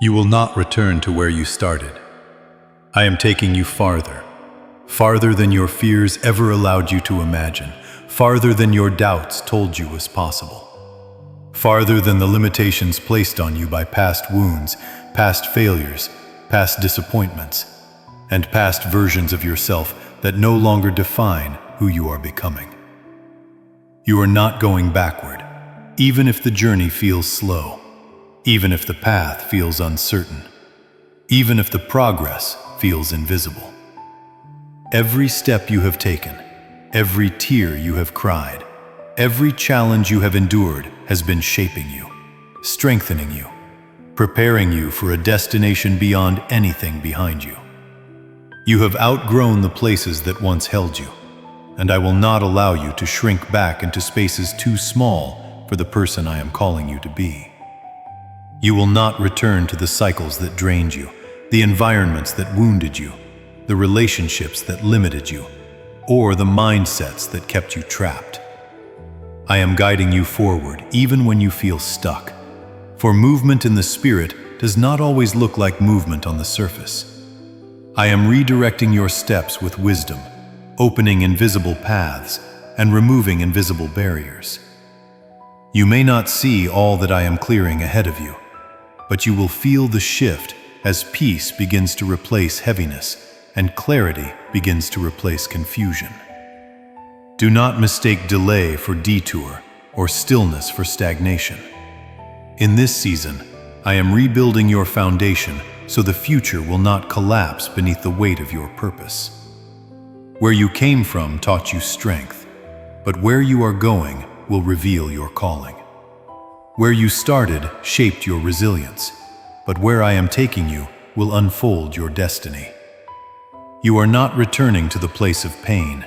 You will not return to where you started. I am taking you farther, farther than your fears ever allowed you to imagine, farther than your doubts told you was possible, farther than the limitations placed on you by past wounds, past failures, past disappointments, and past versions of yourself that no longer define who you are becoming. You are not going backward, even if the journey feels slow, even if the path feels uncertain, even if the progress feels invisible. Every step you have taken, every tear you have cried, every challenge you have endured has been shaping you, strengthening you, preparing you for a destination beyond anything behind you. You have outgrown the places that once held you, and I will not allow you to shrink back into spaces too small for the person I am calling you to be. You will not return to the cycles that drained you, the environments that wounded you, the relationships that limited you, or the mindsets that kept you trapped. I am guiding you forward even when you feel stuck, for movement in the spirit does not always look like movement on the surface. I am redirecting your steps with wisdom, opening invisible paths and removing invisible barriers. You may not see all that I am clearing ahead of you, but you will feel the shift as peace begins to replace heaviness and clarity begins to replace confusion. Do not mistake delay for detour or stillness for stagnation. In this season, I am rebuilding your foundation so the future will not collapse beneath the weight of your purpose. Where you came from taught you strength, but where you are going will reveal your calling. Where you started shaped your resilience, but where I am taking you will unfold your destiny. You are not returning to the place of pain,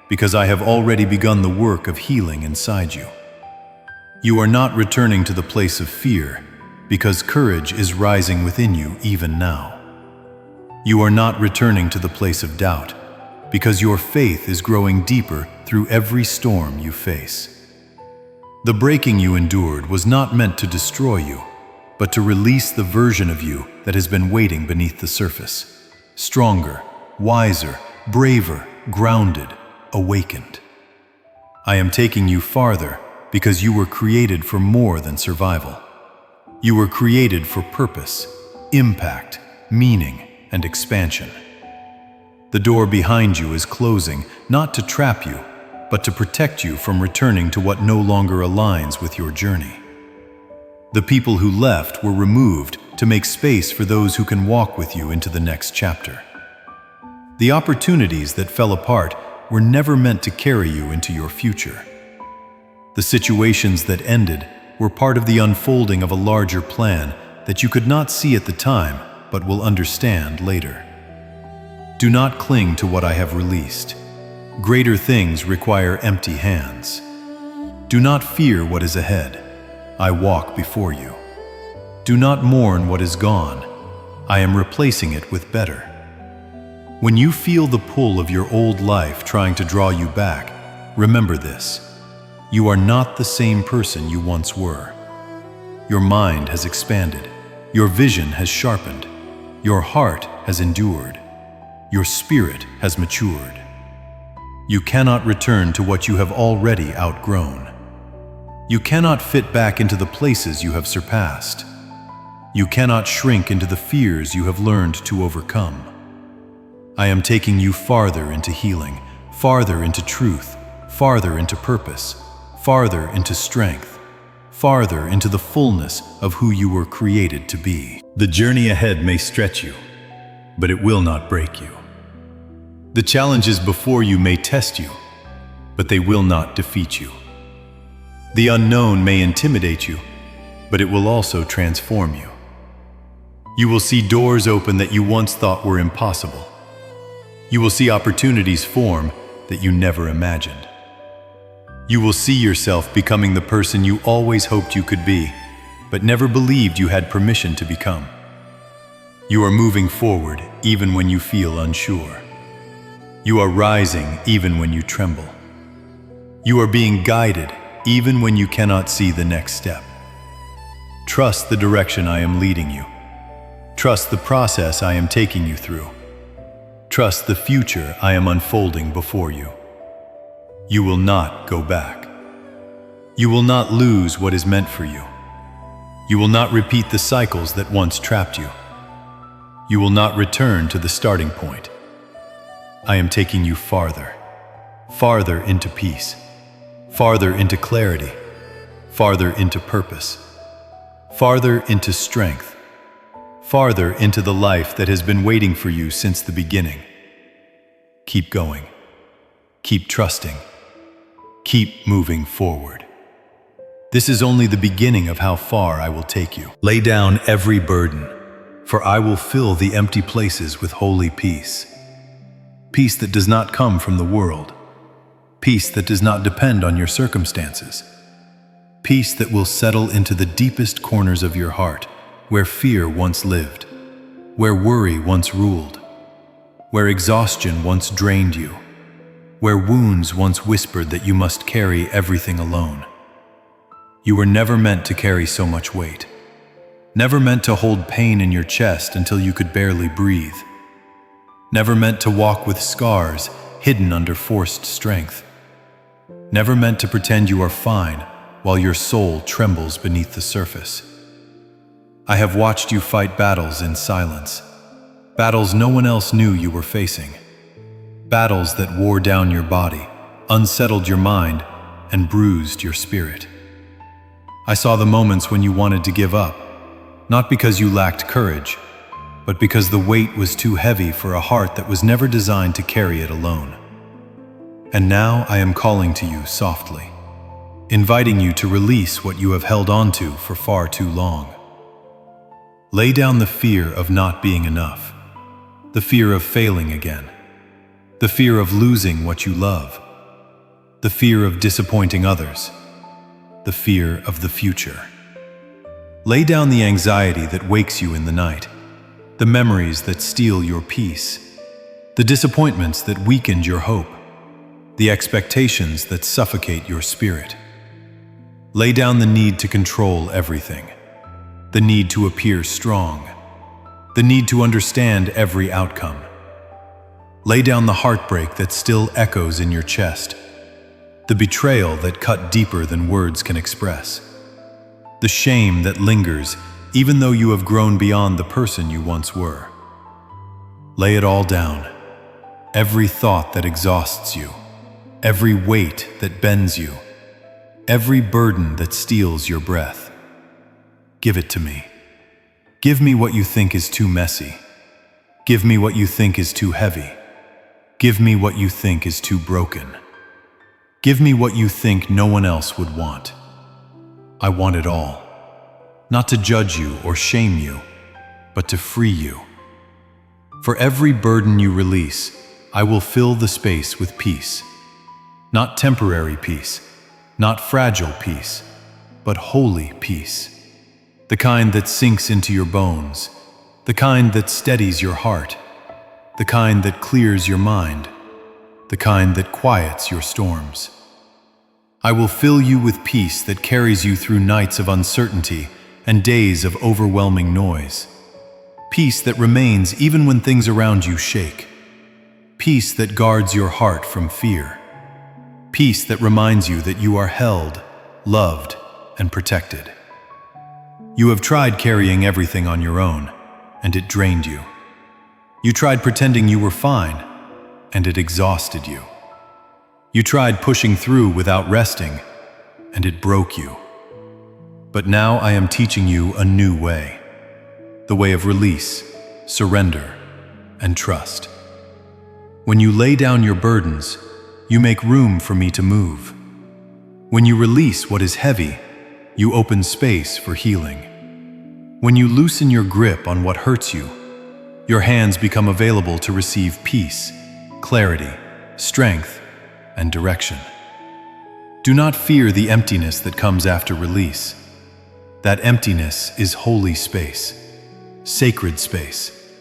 because I have already begun the work of healing inside you. You are not returning to the place of fear, because courage is rising within you even now. You are not returning to the place of doubt, because your faith is growing deeper through every storm you face. The breaking you endured was not meant to destroy you, but to release the version of you that has been waiting beneath the surface. Stronger, wiser, braver, grounded, awakened. I am taking you farther because you were created for more than survival. You were created for purpose, impact, meaning, and expansion. The door behind you is closing, not to trap you, but to protect you from returning to what no longer aligns with your journey. The people who left were removed to make space for those who can walk with you into the next chapter. The opportunities that fell apart were never meant to carry you into your future. The situations that ended were part of the unfolding of a larger plan that you could not see at the time, but will understand later. Do not cling to what I have released. Greater things require empty hands. Do not fear what is ahead. I walk before you. Do not mourn what is gone. I am replacing it with better. When you feel the pull of your old life trying to draw you back, remember this: you are not the same person you once were. Your mind has expanded. Your vision has sharpened. Your heart has endured. Your spirit has matured. You cannot return to what you have already outgrown. You cannot fit back into the places you have surpassed. You cannot shrink into the fears you have learned to overcome. I am taking you farther into healing, farther into truth, farther into purpose, farther into strength, farther into the fullness of who you were created to be. The journey ahead may stretch you, but it will not break you. The challenges before you may test you, but they will not defeat you. The unknown may intimidate you, but it will also transform you. You will see doors open that you once thought were impossible. You will see opportunities form that you never imagined. You will see yourself becoming the person you always hoped you could be, but never believed you had permission to become. You are moving forward even when you feel unsure. You are rising even when you tremble. You are being guided even when you cannot see the next step. Trust the direction I am leading you. Trust the process I am taking you through. Trust the future I am unfolding before you. You will not go back. You will not lose what is meant for you. You will not repeat the cycles that once trapped you. You will not return to the starting point. I am taking you farther, farther into peace, farther into clarity, farther into purpose, farther into strength, farther into the life that has been waiting for you since the beginning. Keep going. Keep trusting. Keep moving forward. This is only the beginning of how far I will take you. Lay down every burden, for I will fill the empty places with holy peace. Peace that does not come from the world. Peace that does not depend on your circumstances. Peace that will settle into the deepest corners of your heart, where fear once lived, where worry once ruled, where exhaustion once drained you, where wounds once whispered that you must carry everything alone. You were never meant to carry so much weight, never meant to hold pain in your chest until you could barely breathe, never meant to walk with scars hidden under forced strength, never meant to pretend you are fine while your soul trembles beneath the surface. I have watched you fight battles in silence, battles no one else knew you were facing, battles that wore down your body, unsettled your mind, and bruised your spirit. I saw the moments when you wanted to give up, not because you lacked courage, but because the weight was too heavy for a heart that was never designed to carry it alone. And now I am calling to you softly, inviting you to release what you have held on to for far too long. Lay down the fear of not being enough, the fear of failing again, the fear of losing what you love, the fear of disappointing others, the fear of the future. Lay down the anxiety that wakes you in the night, the memories that steal your peace, the disappointments that weakened your hope, the expectations that suffocate your spirit. Lay down the need to control everything, the need to appear strong, the need to understand every outcome. Lay down the heartbreak that still echoes in your chest, the betrayal that cut deeper than words can express, the shame that lingers even though you have grown beyond the person you once were. Lay it all down, every thought that exhausts you, every weight that bends you, every burden that steals your breath. Give it to me. Give me what you think is too messy. Give me what you think is too heavy. Give me what you think is too broken. Give me what you think no one else would want. I want it all. Not to judge you or shame you, but to free you. For every burden you release, I will fill the space with peace. Not temporary peace, not fragile peace, but holy peace. The kind that sinks into your bones, the kind that steadies your heart, the kind that clears your mind, the kind that quiets your storms. I will fill you with peace that carries you through nights of uncertainty and days of overwhelming noise. Peace that remains even when things around you shake. Peace that guards your heart from fear. Peace that reminds you that you are held, loved, and protected. You have tried carrying everything on your own, and it drained you. You tried pretending you were fine, and it exhausted you. You tried pushing through without resting, and it broke you. But now I am teaching you a new way, the way of release, surrender, and trust. When you lay down your burdens, you make room for me to move. When you release what is heavy, you open space for healing. When you loosen your grip on what hurts you, your hands become available to receive peace, clarity, strength, and direction. Do not fear the emptiness that comes after release. That emptiness is holy space, sacred space,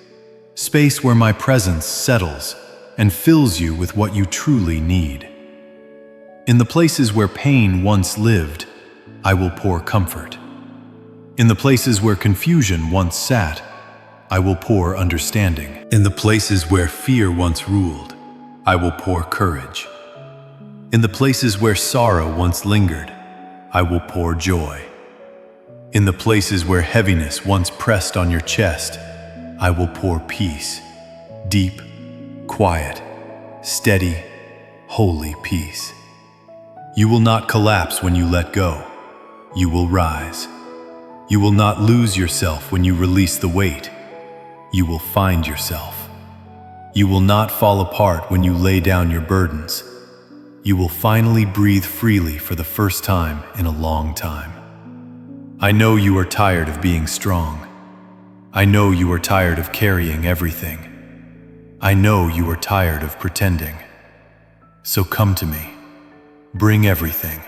space where my presence settles and fills you with what you truly need. In the places where pain once lived, I will pour comfort. In the places where confusion once sat, I will pour understanding. In the places where fear once ruled, I will pour courage. In the places where sorrow once lingered, I will pour joy. In the places where heaviness once pressed on your chest, I will pour peace. Deep, quiet, steady, holy peace. You will not collapse when you let go. You will rise. You will not lose yourself when you release the weight. You will find yourself. You will not fall apart when you lay down your burdens. You will finally breathe freely for the first time in a long time. I know you are tired of being strong. I know you are tired of carrying everything. I know you are tired of pretending. So come to me. Bring everything.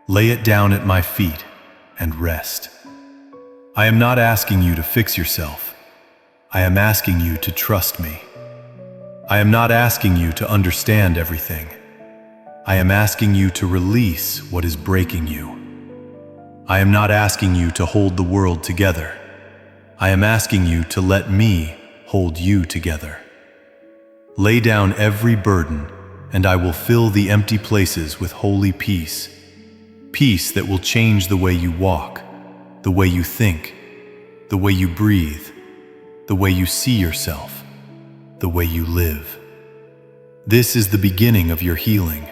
Lay it down at my feet and rest. I am not asking you to fix yourself. I am asking you to trust me. I am not asking you to understand everything. I am asking you to release what is breaking you. I am not asking you to hold the world together. I am asking you to let me hold you together. Lay down every burden, and I will fill the empty places with holy peace. Peace that will change the way you walk, the way you think, the way you breathe, the way you see yourself, the way you live. This is the beginning of your healing.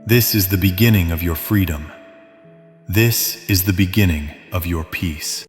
This is the beginning of your freedom. This is the beginning of your peace.